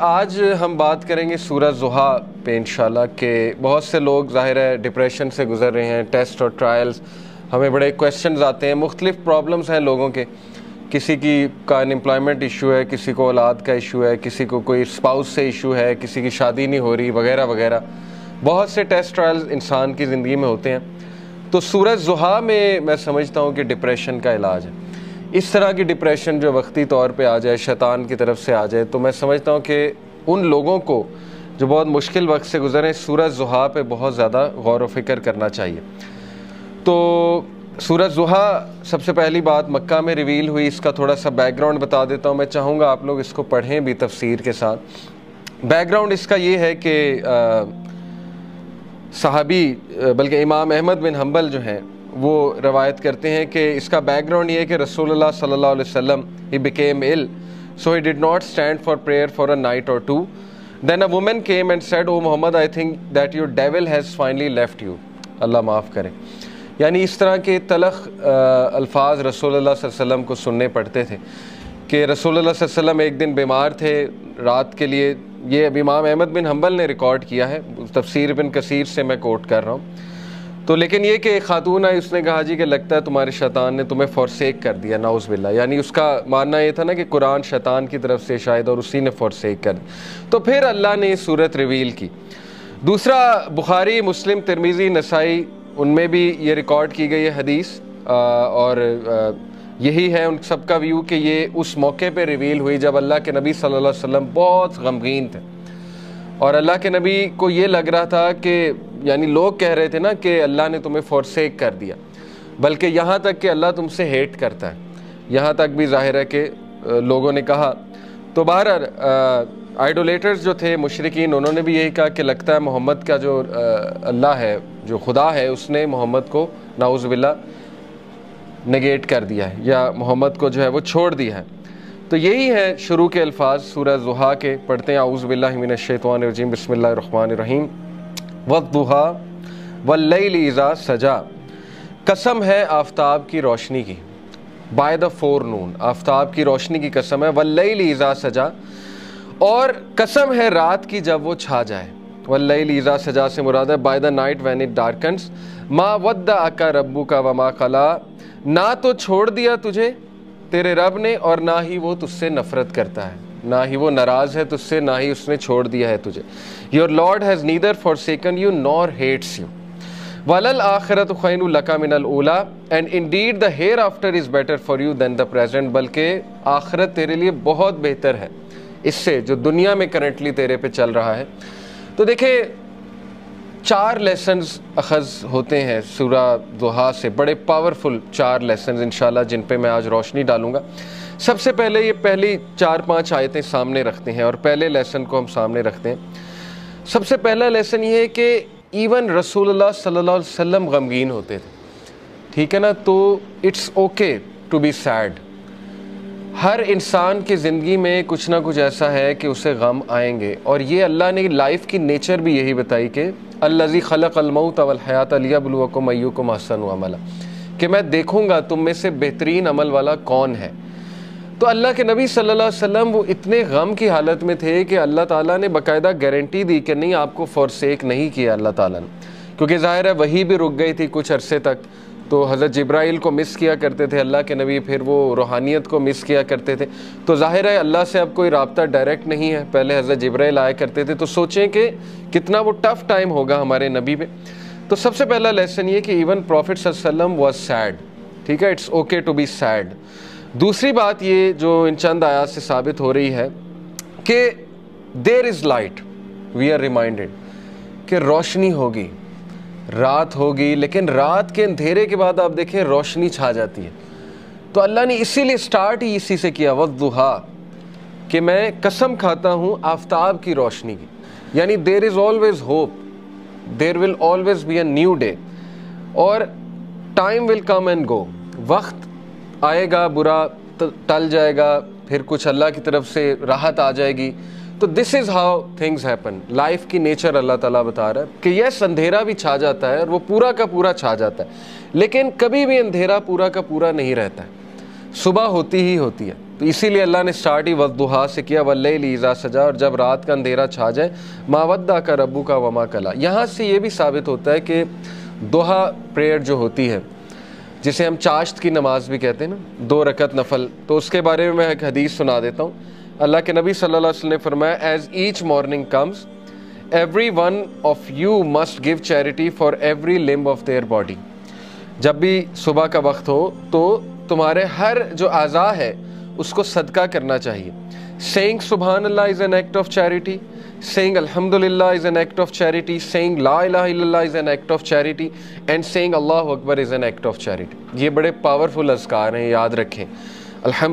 آج ہم بات کریں گے سورہ ضحیٰ پہ انشاءاللہ کہ بہت سے لوگ ظاہر ہے ڈپریشن سے گزر رہے ہیں، ٹیسٹ اور ٹرائلز، ہمیں بڑے کویسچنز آتے ہیں، مختلف پرابلمز ہیں لوگوں کے، کسی کی کا انمپلائمنٹ ایشو ہے، کسی کو اولاد کا ایشو ہے، کسی کو کوئی اسپاؤس سے ایشو ہے، کسی کی شادی نہیں ہو رہی وغیرہ وغیرہ، بہت سے ٹیسٹ ٹرائلز انسان کی زندگی میں ہوتے ہیں۔ تو سورہ ضحیٰ میں سمجھتا ہوں کہ ڈپریشن کا علاج ہے۔ اس طرح کی ڈپریشن جو وقتی طور پہ آ جائے، شیطان کی طرف سے آ جائے، تو میں سمجھتا ہوں کہ ان لوگوں کو جو بہت مشکل وقت سے گزرے سورہ ضحیٰ پہ بہت زیادہ غور و فکر کرنا چاہیے۔ تو سورہ ضحیٰ سب سے پہلی بات مکہ میں ریویل ہوئی، اس کا تھوڑا سا بیک گراؤنڈ بتا دیتا ہوں، میں چاہوں گا آپ لوگ اس کو پڑھیں بھی تفسیر کے ساتھ۔ بیک گراؤنڈ اس کا یہ ہے کہ صحابی بلکہ امام احمد بن حنبل جو ہیں وہ روایت کرتے ہیں کہ اس کا بیک گراؤنڈ یہ ہے کہ رسول اللہ صلی اللہ علیہ وسلم he became ill so he did not stand for prayer for a night or two. Then a woman came and said, "Oh Muhammad, I think that your devil has finally left you." اللہ معاف کرے۔ یعنی اس طرح کے تلخ الفاظ رسول اللہ صلی اللہ علیہ وسلم کو سننے پڑتے تھے کہ رسول اللہ صلی اللہ علیہ وسلم ایک دن بیمار تھے رات کے لیے۔ یہ اب امام احمد بن حنبل نے ریکارڈ کیا ہے، تفسیر ابن کثیر سے میں کوٹ کر رہا ہوں۔ تو لیکن یہ کہ ایک خاتون آئی، اس نے کہا جی کہ لگتا ہے تمہارے شیطان نے تمہیں فورسیک کر دیا، نعوذ باللہ۔ یعنی اس کا ماننا یہ تھا نا کہ قرآن شیطان کی طرف سے شاید اور اسی نے فورسیک کر دیا۔ تو پھر اللہ نے یہ صورت ریویل کی۔ دوسرا بخاری، مسلم، ترمذی، نسائی، ان میں بھی یہ ریکارڈ کی گئی ہے حدیث، اور یہی ہے ان سب کا ویو کہ یہ اس موقع پہ ریویل ہوئی جب اللہ کے نبی صلی اللہ علیہ وسلم بہت غمگین تھے، اور اللہ کے نبی کو یہ لگ رہا تھا کہ یعنی لوگ کہہ رہے تھے نا کہ اللہ نے تمہیں فورسیک کر دیا، بلکہ یہاں تک کہ اللہ تم سے ہیٹ کرتا ہے، یہاں تک بھی ظاہر ہے کہ لوگوں نے کہا۔ تو بہرحال آئیڈولیٹرز جو تھے مشرکین، انہوں نے بھی یہی کہا کہ لگتا ہے محمد کا جو اللہ ہے، جو خدا ہے، اس نے محمد کو نعوذ باللہ نگیٹ کر دیا ہے، یا محمد کو جو ہے وہ چھوڑ دیا ہے۔ تو یہی ہے شروع کے الفاظ سورہ ضحیٰ کے، پڑھتے ہیں اعوذ باللہ من الشیطان الرجیم، بسم اللہ الرحمن الرحیم۔ وَالضُّحَىٰ وَاللَّيْلِ اِذَا سَجَا، قسم ہے آفتاب کی روشنی کی، بائی دا فور نون، آفتاب کی روشنی کی قسم ہے، وَاللَّيْلِ اِذَا سَجَا، اور قسم ہے رات کی جب وہ چھا جائے۔ وَاللَّيْلِ اِذَا سَجَا سے مراد ہے by the night when it darkness, مَا وَدَّعَكَ رَبُّكَ وَمَا قَلَىٰ، نہ تو چھوڑ دیا تجھے تیرے رب نے اور نہ ہی وہ تجھ سے نفرت کرتا ہے، نہ ہی وہ ناراض ہے تجھ سے، نہ ہی اس نے چھوڑ دیا ہے تجھے۔ Your Lord has neither forsaken you nor hates you. وَلَلْآخِرَةُ خَيْرٌ لَكَ مِنَ الْأُولَىٰ، and indeed the hereafter is better for you than the present، بلکہ آخرت تیرے لیے بہت بہتر ہے اس سے جو دنیا میں کرنٹلی تیرے پہ چل رہا ہے۔ تو دیکھیں 4 لیسنز اخذ ہوتے ہیں سورہ ضحیٰ سے، بڑے پاورفل 4 لیسنز انشاءاللہ جن پہ میں آج روشنی ڈالوں گا۔ سب سے پہلے یہ پہلی 4-5 آیتیں سامنے رکھتے ہیں اور پہلے لیسن کو ہم سامنے رکھتے ہیں۔ سب سے پہلا لیسن یہ ہے کہ ایون رسول اللہ صلی اللہ علیہ وسلم غمگین ہوتے تھے، ٹھیک ہے نا؟ تو it's okay to be said. ہر انسان کی زندگی میں کچھ نہ کچھ ایسا ہے کہ اسے غم آئیں گے، اور یہ اللہ نے لائف کی نیچر بھی یہی بتائی کہ الذی خلق الموت والحیات لیبلوکم ایکم احسن عملا، کہ میں دیکھوں گا تم میں سے بہترین عمل والا کون ہے۔ تو اللہ کے نبی صلی اللہ علیہ وسلم وہ اتنے غم کی حالت میں تھے کہ اللہ تعالیٰ نے باقاعدہ گارنٹی دی کہ نہیں، آپ کو فورسیک نہیں کیا اللہ تعالیٰ نے، کیونکہ ظاہر ہے وہی بھی رک گئی تھی کچھ عرصے تک۔ تو حضرت جبرائیل کو مس کیا کرتے تھے اللہ کے نبی، پھر وہ روحانیت کو مس کیا کرتے تھے، تو ظاہر ہے اللہ سے اب کوئی رابطہ ڈائریکٹ نہیں ہے۔ پہلے حضرت جبرائیل آیا کرتے تھے، تو سوچیں کہ کتنا وہ ٹف ٹائم ہوگا ہمارے نبی پہ۔ تو سب سے پہلا لیسن یہ کہ ایون پروفٹ صلی اللہ علیہ وسلم واز سیڈ، ٹھیک ہے، it's okay to be said. دوسری بات یہ جو ان چند آیات سے ثابت ہو رہی ہے کہ there is light, we are reminded کہ روشنی ہوگی، رات ہوگی، لیکن رات کے اندھیرے کے بعد آپ دیکھیں روشنی چھا جاتی ہے۔ تو اللہ نے اسی لیے سٹارٹ ہی اسی سے کیا، والضحیٰ، کہ میں قسم کھاتا ہوں آفتاب کی روشنی کی، یعنی there is always hope, there will always be a new day, اور time will come and go, وقت آئے گا، برا ٹل جائے گا، پھر کچھ اللہ کی طرف سے راحت آ جائے گی۔ تو this is how things happen, life کی نیچر اللہ تعالیٰ بتا رہا ہے کہ یس اندھیرا بھی چھا جاتا ہے اور وہ پورا کا پورا چھا جاتا ہے، لیکن کبھی بھی اندھیرا پورا کا پورا نہیں رہتا ہے، صبح ہوتی ہی ہوتی ہے۔ تو اسی لیے اللہ نے سٹارٹ ہی والضحیٰ سے کیا، واللیل اذا سجا، اور جب رات کا اندھیرا چھا جائے، ما ودعک ربک وما قلی۔ یہاں سے یہ بھی ثابت ہوتا ہے کہ ضحیٰ پریئر جو ہوتی ہے، جسے ہم چاشت کی نماز بھی کہتے ہیں نا، 2 رکعت نفل، تو اس کے بارے میں ایک حدیث سنا دیتا ہوں۔ اللہ کے نبی صلی اللہ علیہ وسلم نے فرمایا، as each morning comes every one of you must give charity for every limb of their body. جب بھی صبح کا وقت ہو تو تمہارے ہر جو اعضاء ہے اس کو صدقہ کرنا چاہیے۔ سینگ سبحان اللہ is an act of charity, saying Alhamdulillah is an act of charity, saying La ilaha illallah is an act of charity, and saying Allahu Akbar is an act of charity۔ یہ بڑے powerful اذکار ہیں، یاد رکھیں۔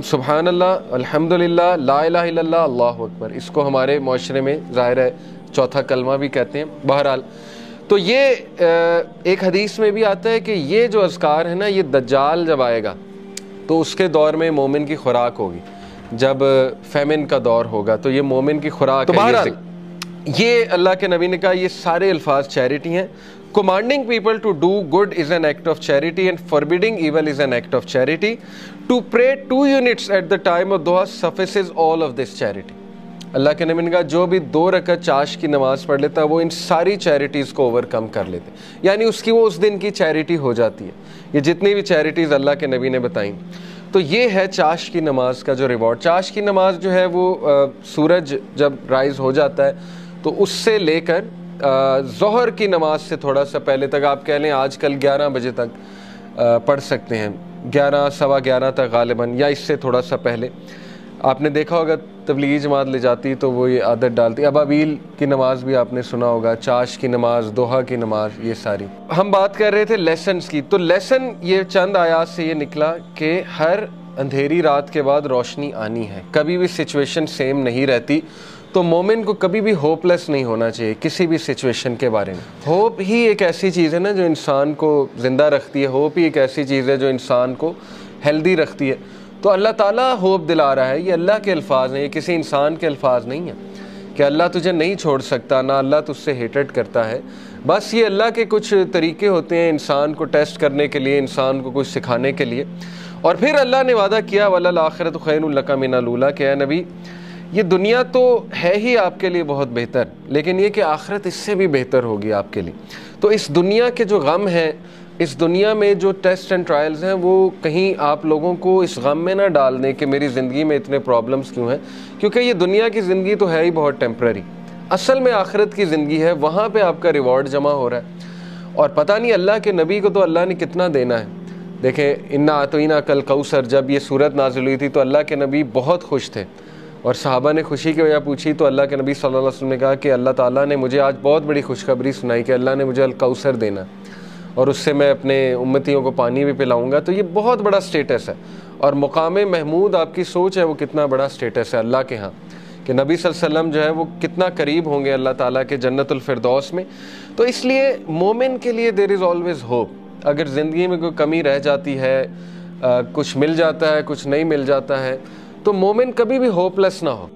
سبحان اللہ، الحمدللہ، لا الہ الا اللہ، اللہ اکبر، اس کو ہمارے معاشرے میں ظاہر ہے چوتھا کلمہ بھی کہتے ہیں۔ بہرحال تو یہ ایک حدیث میں بھی آتا ہے کہ یہ جو اذکار ہے نا، یہ دجال جب آئے گا تو اس کے دور میں مومن کی خوراک ہوگی، جب فیمن کا دور ہوگا تو یہ مومن کی خوراک ہے۔ یہ اللہ کے نبی نے کہا یہ سارے الفاظ چیریٹی ہیں۔ Commanding people to do good is an act of charity and forbidding evil is an act of charity. To pray 2 units at the time of duha suffices all of this charity۔ اللہ کے نبی نے کہا جو بھی 2 رکعت چاش کی نماز پڑھ لیتا ہے وہ ان ساری چیریٹیز کو اوور کم کر لیتے ہیں، یعنی اس کی وہ اس دن کی چیریٹی ہو جاتی ہے۔ یہ جتنی بھی چیریٹیز اللہ کے نبی نے بتائیں، تو یہ ہے چاش کی نماز کا جو ریوارڈ۔ چاش کی نماز جو ہے وہ سورج جب رائز ہو جاتا ہے تو اس سے لے کر ظہر کی نماز سے تھوڑا سا پہلے تک، آپ کہہ لیں آج کل 11 بجے تک پڑھ سکتے ہیں، 11 سوا 11 تک غالباً، یا اس سے تھوڑا سا پہلے۔ آپ نے دیکھا ہوگا تبلیغی جماعت لے جاتی تو وہ یہ عادت ڈالتی۔ ابابیل کی نماز بھی آپ نے سنا ہوگا، چاش کی نماز، دوحہ کی نماز، یہ ساری۔ ہم بات کر رہے تھے لیسنز کی، تو لیسن یہ چند آیات سے یہ نکلا کہ ہر اندھیری رات کے بعد روشنی آنی ہے، کبھی بھی سچویشن سیم نہیں رہتی، تو مومن کو کبھی بھی ہوپ لیس نہیں ہونا چاہیے کسی بھی سچویشن کے بارے میں۔ ہوپ ہی ایک ایسی چیز ہے نا جو انسان کو زندہ رکھتی ہے، ہوپ ہی ایک ایسی چیز ہے جو انسان کو ہیلدی رکھتی ہے۔ تو اللہ تعالیٰ ہوپ دلا رہا ہے، یہ اللہ کے الفاظ ہیں، یہ کسی انسان کے الفاظ نہیں ہیں کہ اللہ تجھے نہیں چھوڑ سکتا، نہ اللہ تجھ سے ہیٹڈ کرتا ہے۔ بس یہ اللہ کے کچھ طریقے ہوتے ہیں انسان کو ٹیسٹ کرنے کے لیے، انسان کو کچھ سکھانے کے لیے۔ اور پھر اللہ نے وعدہ کیا وَلَلْآخِرَةُ خَيْرٌ لَكَ مِنَ الْأُولَىٰ، کہ اے نبی یہ دنیا تو ہے ہی آپ کے لیے بہت بہتر، لیکن یہ کہ آخرت اس سے بھی بہتر ہوگی آپ کے لیے۔ تو اس دنیا کے جو غم ہیں، اس دنیا میں جو ٹیسٹ اینڈ ٹرائلز ہیں، وہ کہیں آپ لوگوں کو اس غم میں نہ ڈال دیں کہ میری زندگی میں اتنے پرابلمز کیوں ہیں، کیونکہ یہ دنیا کی زندگی تو ہے ہی بہت ٹیمپرری۔ اصل میں آخرت کی زندگی ہے، وہاں پہ آپ کا ریوارڈ جمع ہو رہا ہے۔ اور پتہ نہیں اللہ کے نبی کو تو اللہ نے کتنا دینا ہے۔ دیکھیں انا اعطیناک الکوثر، جب یہ صورت نازل ہوئی تھی تو اللہ کے نبی بہت خوش تھے، اور صحابہ نے خوشی کی وجہ پوچھی تو اللہ کے نبی صلی اللہ علیہ وسلم نے کہا کہ اللہ تعالیٰ نے مجھے آج بہت بڑی خوشخبری سنائی کہ اللہ نے مجھے الکوثر دینا، اور اس سے میں اپنے امتیوں کو پانی بھی پلاؤں گا۔ تو یہ بہت بڑا سٹیٹس ہے، اور مقام محمود آپ کی سوچ ہے وہ کتنا بڑا سٹیٹس ہے اللہ کے ہاں، کہ نبی صلی اللہ علیہ وسلم جو ہے وہ کتنا قریب ہوں گے اللہ تعالیٰ کے جنت الفردوس میں۔ تو اس لیے مومن کے لیے دیر از آلویز ہوپ۔ اگر زندگی میں کوئی کمی رہ جاتی ہے، کچھ مل جاتا ہے، کچھ نہیں مل جاتا ہے، تو مومن کبھی بھی ہوپ لیس نہ ہو۔